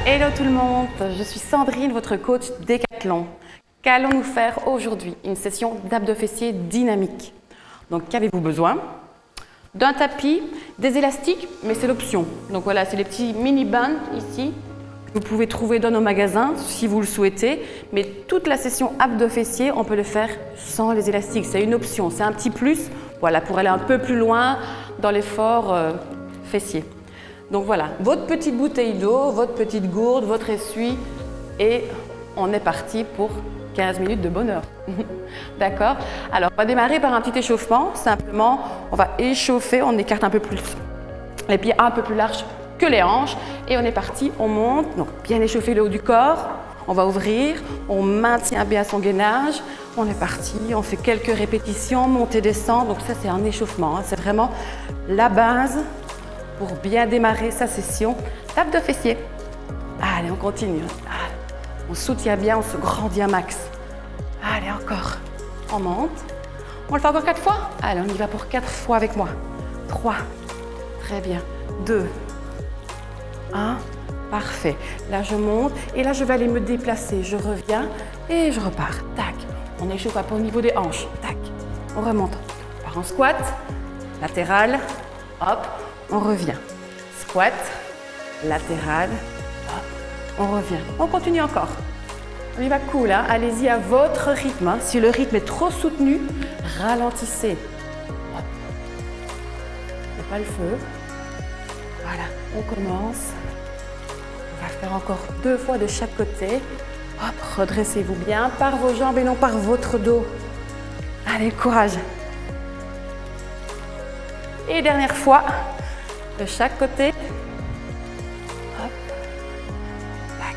Hello tout le monde, je suis Sandrine, votre coach Décathlon. Qu'allons-nous faire aujourd'hui? Une session d'abdos fessiers dynamique. Donc qu'avez-vous besoin? D'un tapis, des élastiques, mais c'est l'option. Donc voilà, c'est les petits mini bands ici que vous pouvez trouver dans nos magasins si vous le souhaitez. Mais toute la session abdos fessiers, on peut le faire sans les élastiques. C'est une option, c'est un petit plus, voilà, pour aller un peu plus loin dans l'effort fessier. Donc voilà, votre petite bouteille d'eau, votre petite gourde, votre essuie et on est parti pour 15 minutes de bonheur. D'accord? Alors, on va démarrer par un petit échauffement. Simplement, on va échauffer, on écarte un peu plus les pieds un peu plus larges que les hanches et on est parti, on monte. Donc, bien échauffer le haut du corps. On va ouvrir, on maintient bien son gainage. On est parti, on fait quelques répétitions, montée, descente. Donc ça, c'est un échauffement. Hein. C'est vraiment la base pour bien démarrer sa session d'abdos fessiers. Allez, on continue. On soutient bien, on se grandit un max. Allez, encore. On monte. On le fait encore 4 fois? Allez, on y va pour 4 fois avec moi. 3. Très bien. 2. 1. Parfait. Là, je monte et là, je vais aller me déplacer. Je reviens et je repars. Tac. On échauffe un peu au niveau des hanches. Tac. On remonte. On part en squat. Latéral. Hop. On revient. Squat. Latéral. Hop. On revient. On continue encore. On y va cool, hein? Allez-y à votre rythme. Hein? Si le rythme est trop soutenu, ralentissez. Hop. Pas le feu. Voilà, on commence. On va faire encore 2 fois de chaque côté. Hop, redressez-vous bien par vos jambes et non par votre dos. Allez, courage. Et dernière fois, de chaque côté. Hop. Tac.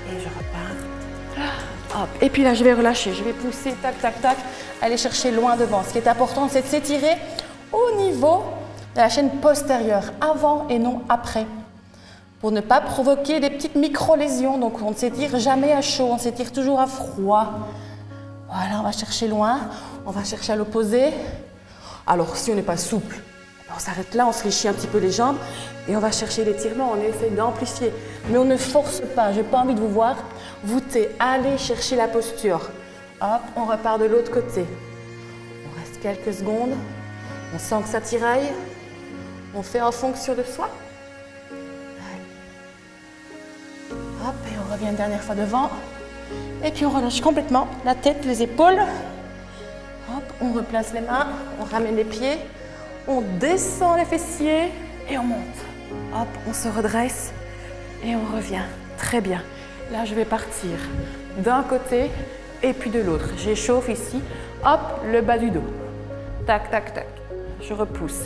Et je repars. Hop. Et puis là, je vais relâcher. Je vais pousser, tac, tac, tac. Aller chercher loin devant. Ce qui est important, c'est de s'étirer au niveau de la chaîne postérieure, avant et non après, pour ne pas provoquer des petites micro-lésions. Donc, on ne s'étire jamais à chaud, on s'étire toujours à froid. Voilà, on va chercher loin, on va chercher à l'opposé. Alors, si on n'est pas souple, on s'arrête là, on se fléchit un petit peu les jambes et on va chercher l'étirement, on essaie d'amplifier. Mais on ne force pas, je n'ai pas envie de vous voir voûter. Allez chercher la posture. Hop, on repart de l'autre côté. On reste quelques secondes. On sent que ça tiraille. On fait en fonction de soi. Hop, et on revient une dernière fois devant. Et puis on relâche complètement la tête, les épaules. Hop, on replace les mains, on ramène les pieds. On descend les fessiers et on monte. Hop, on se redresse et on revient. Très bien. Là, je vais partir d'un côté et puis de l'autre. J'échauffe ici. Hop, le bas du dos. Tac, tac, tac. Je repousse.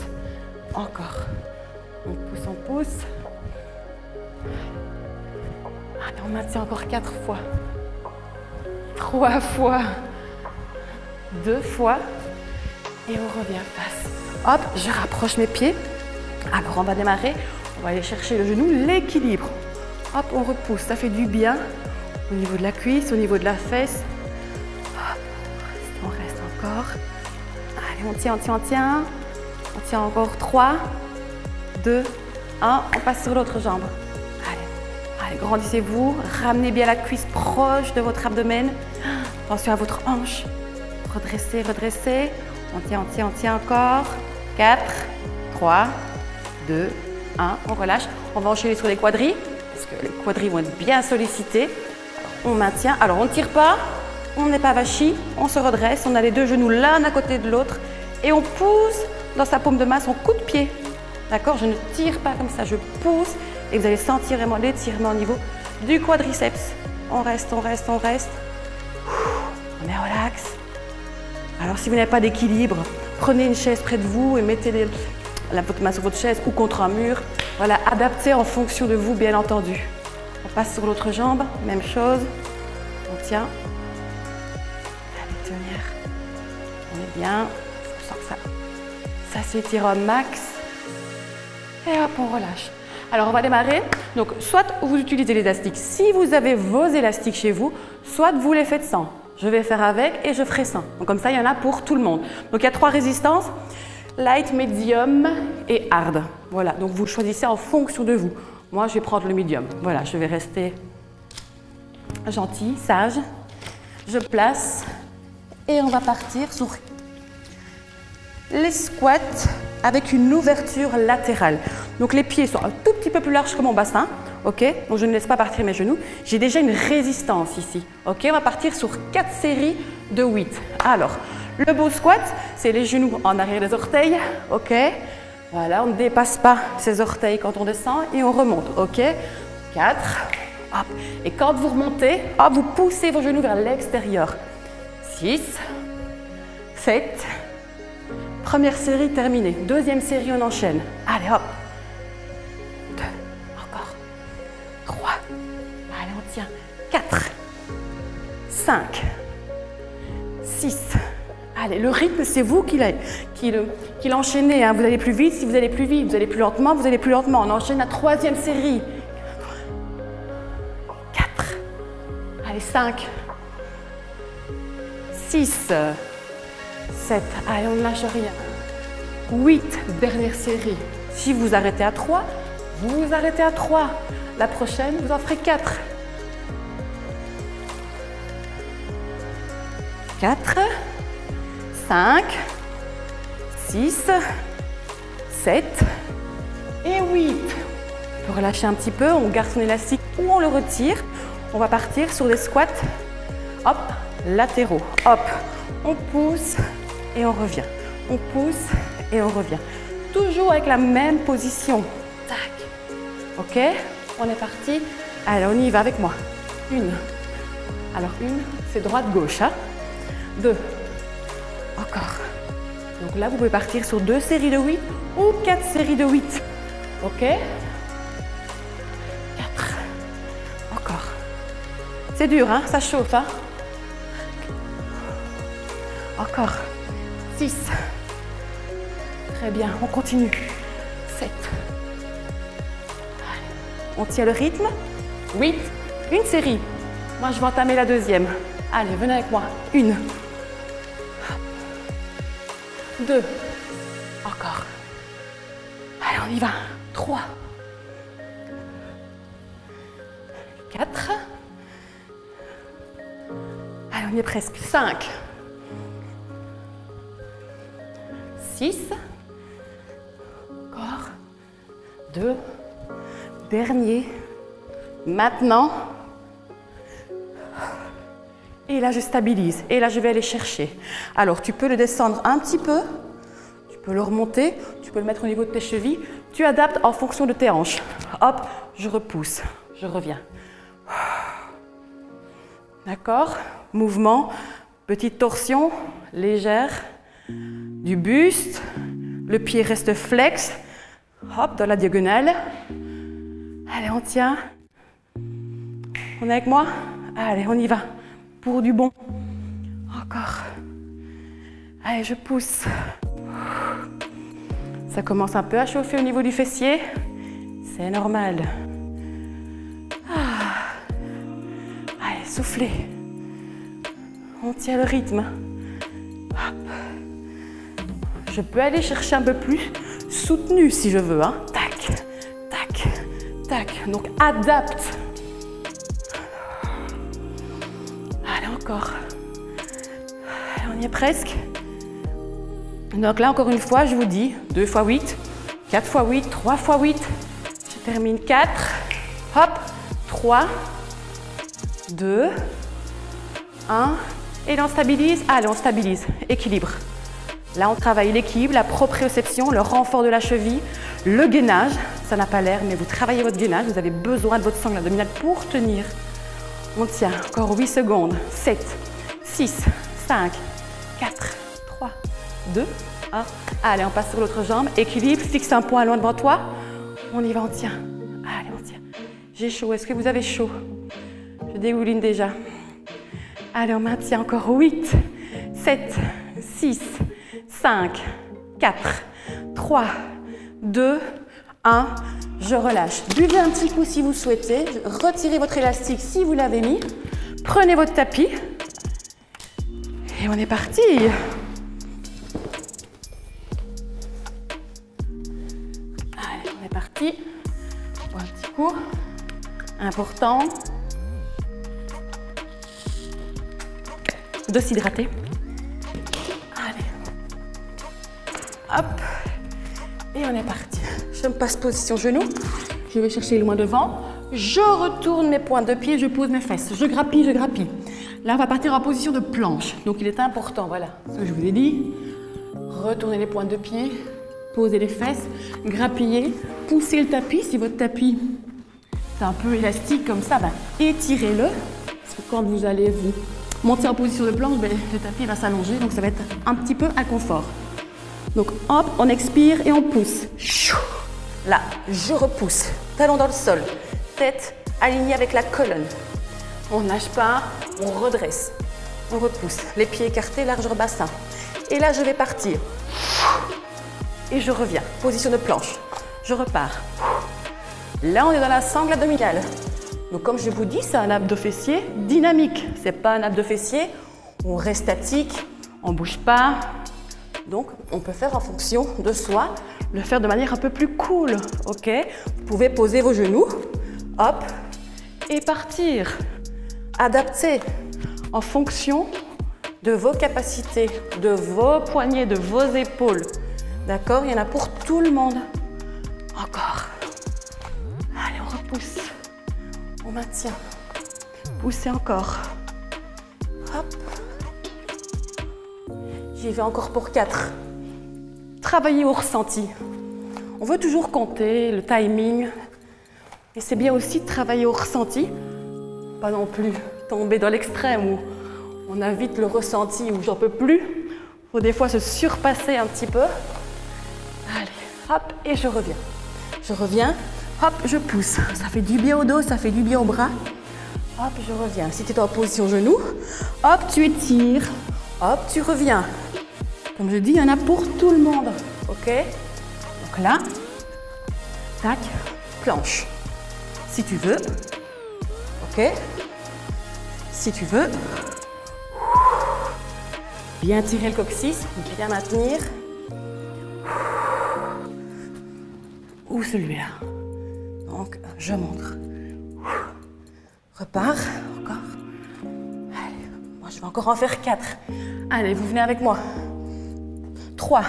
Encore. On pousse, on pousse. Allez, on maintient encore 4 fois. 3 fois. 2 fois. Et on revient face. Hop, je rapproche mes pieds. Alors, on va démarrer. On va aller chercher le genou, l'équilibre. Hop, on repousse. Ça fait du bien au niveau de la cuisse, au niveau de la fesse. Hop, on reste encore. Allez, on tient, on tient, on tient. On tient encore 3, 2, 1. On passe sur l'autre jambe. Allez, allez, grandissez-vous. Ramenez bien la cuisse proche de votre abdomen. Attention à votre hanche. Redressez, redressez. On tient encore. 4, 3, 2, 1. On relâche. On va enchaîner sur les quadris parce que les quadris vont être bien sollicités. On maintient. Alors, on ne tire pas. On n'est pas vachi. On se redresse. On a les 2 genoux l'un à côté de l'autre. Et on pousse dans sa paume de main son coup de pied. D'accord? Je ne tire pas comme ça. Je pousse. Et vous allez sentir vraiment l'étirement au niveau du quadriceps. On reste, on reste, on reste. On est relax. Alors, si vous n'avez pas d'équilibre, prenez une chaise près de vous et mettez votre main sur votre chaise ou contre un mur. Voilà, adaptez en fonction de vous, bien entendu. On passe sur l'autre jambe, même chose. On tient. Allez, tenir. On est bien. On sent que ça s'étire au max. Et hop, on relâche. Alors, on va démarrer. Donc, soit vous utilisez l'élastique si vous avez vos élastiques chez vous, soit vous les faites sans. Je vais faire avec et je ferai sans. Donc, comme ça, il y en a pour tout le monde. Donc, il y a 3 résistances. light, medium et hard. Voilà, donc vous le choisissez en fonction de vous. Moi, je vais prendre le medium. Voilà, je vais rester gentil, sage. Je place et on va partir sur les squats avec une ouverture latérale. Donc les pieds sont un tout petit peu plus larges que mon bassin. Ok, donc je ne laisse pas partir mes genoux. J'ai déjà une résistance ici. Ok, on va partir sur 4 séries de 8. Alors, le beau squat, c'est les genoux en arrière des orteils. Ok, voilà, on ne dépasse pas ses orteils quand on descend et on remonte. Ok, 4. Hop. Et quand vous remontez, hop, vous poussez vos genoux vers l'extérieur. 6, 7. Première série terminée. Deuxième série, on enchaîne. Allez, hop. 2, encore. 3. Allez, on tient. 4, 5, 6. Allez, le rythme, c'est vous qui l'enchaînez. Hein. Vous allez plus vite, si vous allez plus vite. Vous allez plus lentement, vous allez plus lentement. On enchaîne la troisième série. 4. Allez, 5. 6. 7. Allez, on ne lâche rien. 8. Dernière série. Si vous arrêtez à 3, vous arrêtez à 3. La prochaine, vous en ferez 4. 4. 5, 6, 7 et 8. On peut relâcher un petit peu, on garde son élastique ou on le retire. On va partir sur des squats, hop, latéraux. Hop, on pousse et on revient. On pousse et on revient. Toujours avec la même position. Tac. Ok, on est parti. Allez, on y va avec moi. 1. Alors 1, c'est droite-gauche. Hein. 2. Encore. Donc là, vous pouvez partir sur 2 séries de 8 ou 4 séries de 8. Ok. 4. Encore. C'est dur, hein? Ça chauffe. Hein? Encore. 6. Très bien, on continue. 7. On tient le rythme. 8. Une série. Moi, je vais entamer la deuxième. Allez, venez avec moi. 1. 2. Encore. Allez, on y va. 3. 4. Allez, on y est presque. 5. 6. Encore. 2. Dernier. Maintenant. Et là, je stabilise. Et là, je vais aller chercher. Alors, tu peux le descendre un petit peu. Tu peux le remonter. Tu peux le mettre au niveau de tes chevilles. Tu adaptes en fonction de tes hanches. Hop, je repousse. Je reviens. D'accord? Mouvement. Petite torsion légère du buste. Le pied reste flex. Hop, dans la diagonale. Allez, on tient. On est avec moi? Allez, on y va. Pour du bon. Encore. Allez, je pousse. Ça commence un peu à chauffer au niveau du fessier. C'est normal. Allez, soufflez. On tient le rythme. Hop. Je peux aller chercher un peu plus soutenu si je veux. Hein. Tac, tac, tac. Donc, adapte. Encore. On y est presque. Donc là, encore une fois, je vous dis 2 x 8, 4 x 8, 3 x 8. Je termine 4. Hop. 3, 2, 1. Et là, on stabilise. Allez, on stabilise. Équilibre. Là, on travaille l'équilibre, la proprioception, le renfort de la cheville, le gainage. Ça n'a pas l'air, mais vous travaillez votre gainage. Vous avez besoin de votre sangle abdominale pour tenir. On tient encore 8 secondes. 7, 6, 5, 4, 3, 2, 1. Allez, on passe sur l'autre jambe. Équilibre, fixe un point loin devant toi. On y va, on tient. Allez, on tient. J'ai chaud. Est-ce que vous avez chaud? Je dégouline déjà. Allez, on maintient encore 8, 7, 6, 5, 4, 3, 2, 1. Je relâche. Buvez un petit coup si vous souhaitez. Retirez votre élastique si vous l'avez mis. Prenez votre tapis. Et on est parti. parti. Un petit coup. Important de s'hydrater. Allez. Hop. Et on est parti. Je me passe position genou. Je vais chercher loin devant. Je retourne mes pointes de pied, je pose mes fesses. Je grappille, je grappille. Là, on va partir en position de planche. Donc, il est important, voilà, ce que je vous ai dit. Retournez les pointes de pied, posez les fesses, grappillez, poussez le tapis. Si votre tapis est un peu élastique comme ça, ben, étirez-le. Parce que quand vous allez vous monter en position de planche, ben, le tapis va s'allonger, donc ça va être un petit peu inconfort. Donc, hop, on expire et on pousse. Là, je repousse. Talon dans le sol. Tête alignée avec la colonne. On ne lâche pas, on redresse. On repousse. Les pieds écartés, largeur bassin. Et là, je vais partir. Et je reviens. Position de planche. Je repars. Là, on est dans la sangle abdominale. Donc, comme je vous dis, c'est un abdos fessier dynamique. Ce n'est pas un abdos fessier. On reste statique, on ne bouge pas. Donc, on peut faire en fonction de soi, le faire de manière un peu plus cool. Ok? Vous pouvez poser vos genoux. Hop. Et partir. Adapter en fonction de vos capacités, de vos poignets, de vos épaules. D'accord? Il y en a pour tout le monde. Encore. Allez, on repousse. On maintient. Poussez encore. Hop. J'y vais encore pour 4. Travaillez au ressenti. On veut toujours compter le timing. Et c'est bien aussi de travailler au ressenti. Pas non plus tomber dans l'extrême où on a vite le ressenti où j'en peux plus. Il faut des fois se surpasser un petit peu. Allez, hop, et je reviens. Je reviens, hop, je pousse. Ça fait du bien au dos, ça fait du bien au bras. Hop, je reviens. Si tu es en position genou, hop, tu étires. Hop, tu reviens. Comme je dis, il y en a pour tout le monde. Ok? Donc là, tac, planche. Si tu veux. Ok? Si tu veux. Bien tirer le coccyx, bien maintenir. Ou celui-là. Donc, je montre. Repars. Encore. Allez, moi je vais encore en faire 4. Allez, vous venez avec moi. 3.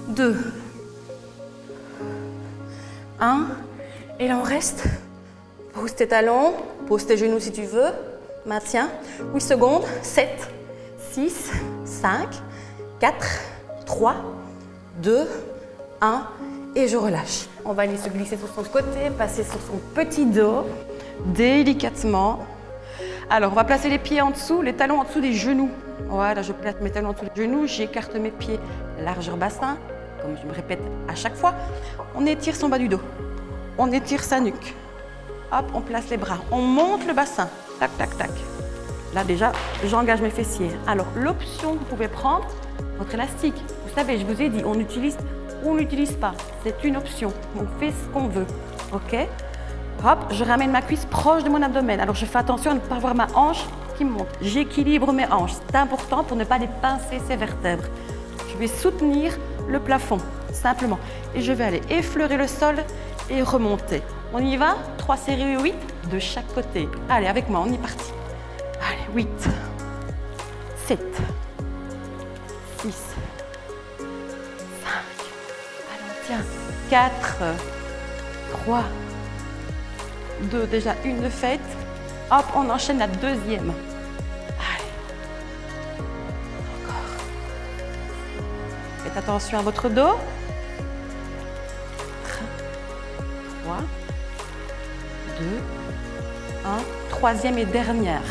2. 1. Et là, on reste. Pose tes talons, pose tes genoux si tu veux. Maintiens. 8 secondes. 7, 6, 5, 4, 3, 2, 1. Et je relâche. On va aller se glisser sur son côté, passer sur son petit dos, délicatement. Alors, on va placer les pieds en dessous, les talons en dessous des genoux. Voilà, je place mes talons en dessous des genoux, j'écarte mes pieds, largeur bassin, comme je me répète à chaque fois. On étire son bas du dos, on étire sa nuque. Hop, on place les bras, on monte le bassin. Tac, tac, tac. Là, déjà, j'engage mes fessiers. Alors, l'option que vous pouvez prendre, votre élastique. Vous savez, je vous ai dit, on utilise ou on n'utilise pas. C'est une option. On fait ce qu'on veut. OK? Hop, je ramène ma cuisse proche de mon abdomen. Alors, je fais attention à ne pas avoir ma hanche qui monte. J'équilibre mes hanches. C'est important pour ne pas les pincer ces vertèbres. Je vais soutenir le plafond, simplement. Et je vais aller effleurer le sol et remonter. On y va? 3 séries 8 de chaque côté. Allez, avec moi, on est parti. Allez, 8, 7, 6, 5. Allez, on tient. 4, 3, 2, déjà une de faite. Hop, on enchaîne la deuxième. Allez. Encore. Faites attention à votre dos. 3, 2, 1. Troisième et dernière.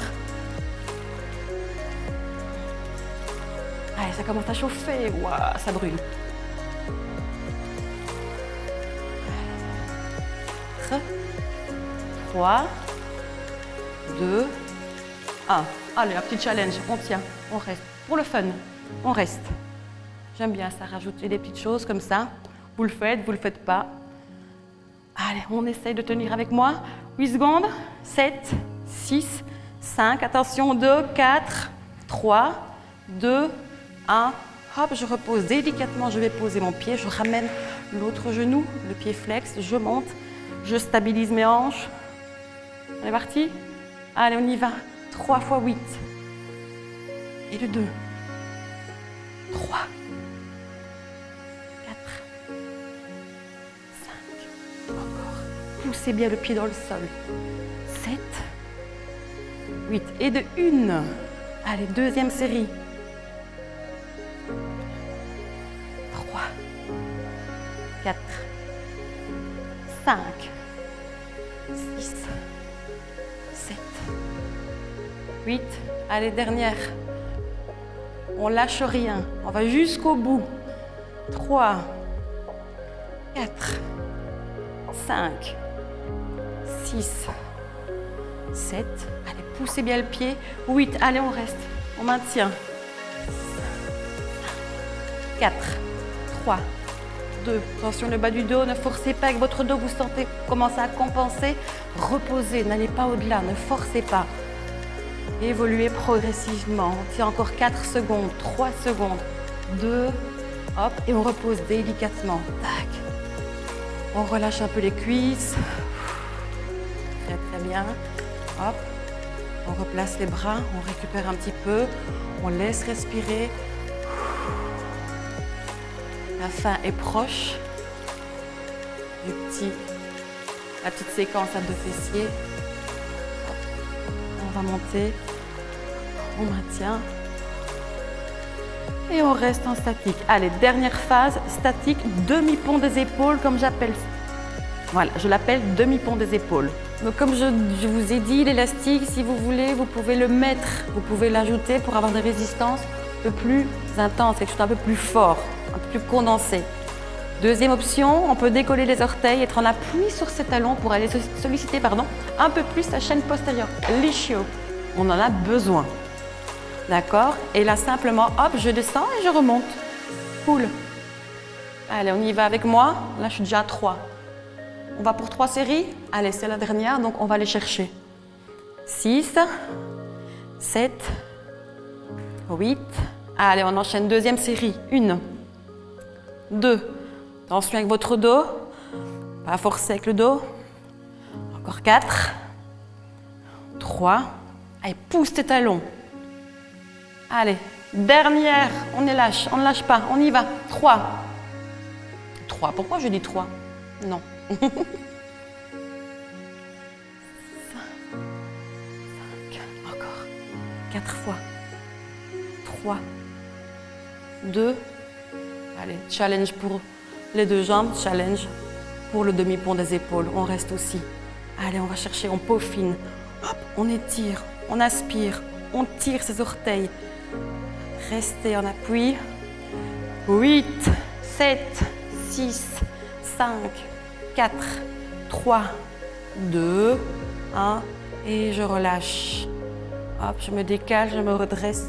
Allez, ça commence à chauffer. Waouh, ça brûle. 3, 2, 1. Allez, un petit challenge. On tient, on reste. Pour le fun, on reste. J'aime bien ça, rajouter des petites choses comme ça. Vous le faites pas. Allez, on essaye de tenir avec moi. 8 secondes. 7, 6, 5. Attention, 2, 4, 3, 2, 1. Hop, je repose délicatement, je vais poser mon pied, je ramène l'autre genou, le pied flex, je monte, je stabilise mes hanches. On est parti? Allez, on y va. 3 fois 8. Et le 2. 3. 4. 5. Encore. Poussez bien le pied dans le sol. 7. 8. Et de 1. Allez, deuxième série. 3. 4. 5. 6. 7. 8. Allez, dernière. On lâche rien. On va jusqu'au bout. 3. 4. 5. 6. 7. Allez, poussez bien le pied. 8. Allez, on reste. On maintient. 4. 3. 2. Attention, le bas du dos. Ne forcez pas avec votre dos. Vous sentez commencer à compenser. Reposez. N'allez pas au-delà. Ne forcez pas. Évoluez progressivement. On tient encore 4 secondes. 3 secondes. 2. Hop. Et on repose délicatement. Tac. On relâche un peu les cuisses. Très, très bien. Hop. On replace les bras. On récupère un petit peu. On laisse respirer. La fin est proche. La petite séquence à 2 fessiers. On va monter. On maintient. Et on reste en statique. Allez, dernière phase, statique, demi-pont des épaules, comme j'appelle. Voilà, je l'appelle demi-pont des épaules. Donc, comme je vous ai dit, l'élastique, si vous voulez, vous pouvez le mettre, vous pouvez l'ajouter pour avoir des résistances un peu plus intenses, quelque chose d'un peu plus fort, un peu plus condensé. Deuxième option, on peut décoller les orteils, être en appui sur ses talons pour aller solliciter un peu plus la chaîne postérieure, l'ischio. On en a besoin. D'accord? Et là, simplement, hop, je descends et je remonte. Cool. Allez, on y va avec moi. Là, je suis déjà à 3. On va pour 3 séries. Allez, c'est la dernière, donc on va les chercher. 6, 7, 8. Allez, on enchaîne deuxième série. 1, 2. Attention avec votre dos. Pas forcer avec le dos. Encore 4. 3. Allez, pousse tes talons. Allez, dernière, on est lâche, on ne lâche pas, on y va. 3. 3, pourquoi je dis 3? Non. 5, encore. 4 fois. 3. 2. Allez, challenge pour les 2 jambes, challenge pour le demi-pont des épaules. On reste aussi. Allez, on va chercher, on peaufine. Hop, on étire, on aspire, on tire ses orteils. Restez en appui. 8, 7, 6, 5, 4, 3, 2, 1. Et je relâche. Hop, je me décale, je me redresse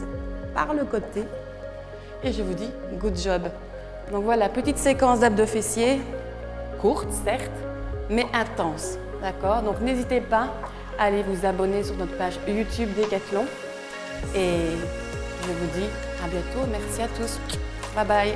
par le côté. Et je vous dis, good job. Donc voilà, petite séquence d'abdos fessiers. Courte, certes, mais intense. D'accord? Donc n'hésitez pas à aller vous abonner sur notre page YouTube Décathlon. Et je vous dis à bientôt. Merci à tous. Bye bye.